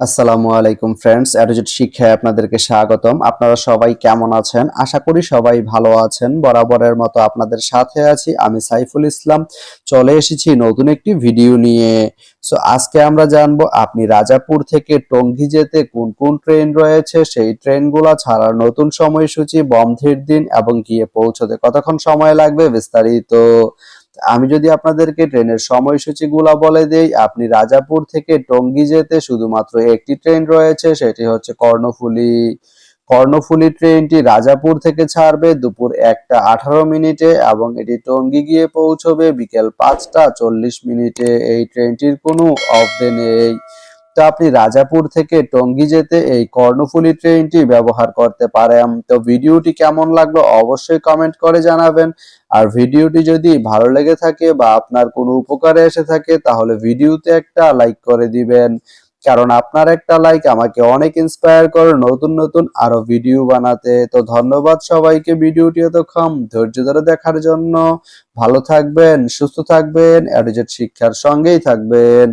আসসালামু আলাইকুম ফ্রেন্ডস, অ্যাডুজেট শিক্ষায় আপনাদেরকে স্বাগতম। আপনারা সবাই কেমন আছেন? আশা করি সবাই ভালো আছেন। বরাবরের মতো আপনাদের সাথে আছি আমি সাইফুল ইসলাম। চলে এসেছি নতুন একটি ভিডিও নিয়ে। আজকে আমরা জানবো আপনি রাজাপুর থেকে টঙ্গী যেতে কোন কোন ট্রেন রয়েছে, সেই ট্রেনগুলো ছাড়ার নতুন সময়সূচি, বন্ধের দিন এবং গিয়ে পৌঁছতে কতক্ষণ সময় লাগবে বিস্তারিত। আমি যদি আপনাদেরকে ট্রেনের সময়সূচিগুলা বলে দেই, আপনি রাজাপুর থেকে টঙ্গী যেতে শুধুমাত্র একটি ট্রেন রয়েছে, সেটি হচ্ছে কর্ণফুলী। কর্ণফুলী ট্রেনটি রাজাপুর থেকে ছাড়বে দুপুর 1টা 18 মিনিটে এবং এটি টঙ্গী গিয়ে পৌঁছবে বিকেল 5টা 40 মিনিটে। এই ট্রেনটির কোনো অফ ডে নেই। তো আপনি রাজাপুর থেকে টঙ্গী যেতে এই কর্ণফুলী ট্রেনটি ব্যবহার করতে পারেন। তো ভিডিওটি কেমন লাগলো অবশ্যই কমেন্ট করে জানাবেন। আর ভিডিওটি যদি ভালো লেগে থাকে বা আপনার কোনো উপকারে এসে থাকে তাহলে ভিডিওতে একটা লাইক করে দিবেন, কারণ আপনার একটা লাইক আমাকে অনেক ইন্সপায়ার করে নতুন নতুন আরো ভিডিও বানাতে। তো ধন্যবাদ সবাইকে ভিডিওটি এতক্ষণ ধৈর্য ধরে দেখার জন্য। ভালো থাকবেন, সুস্থ থাকবেন, এডুজেট শিক্ষার সঙ্গেই থাকবেন।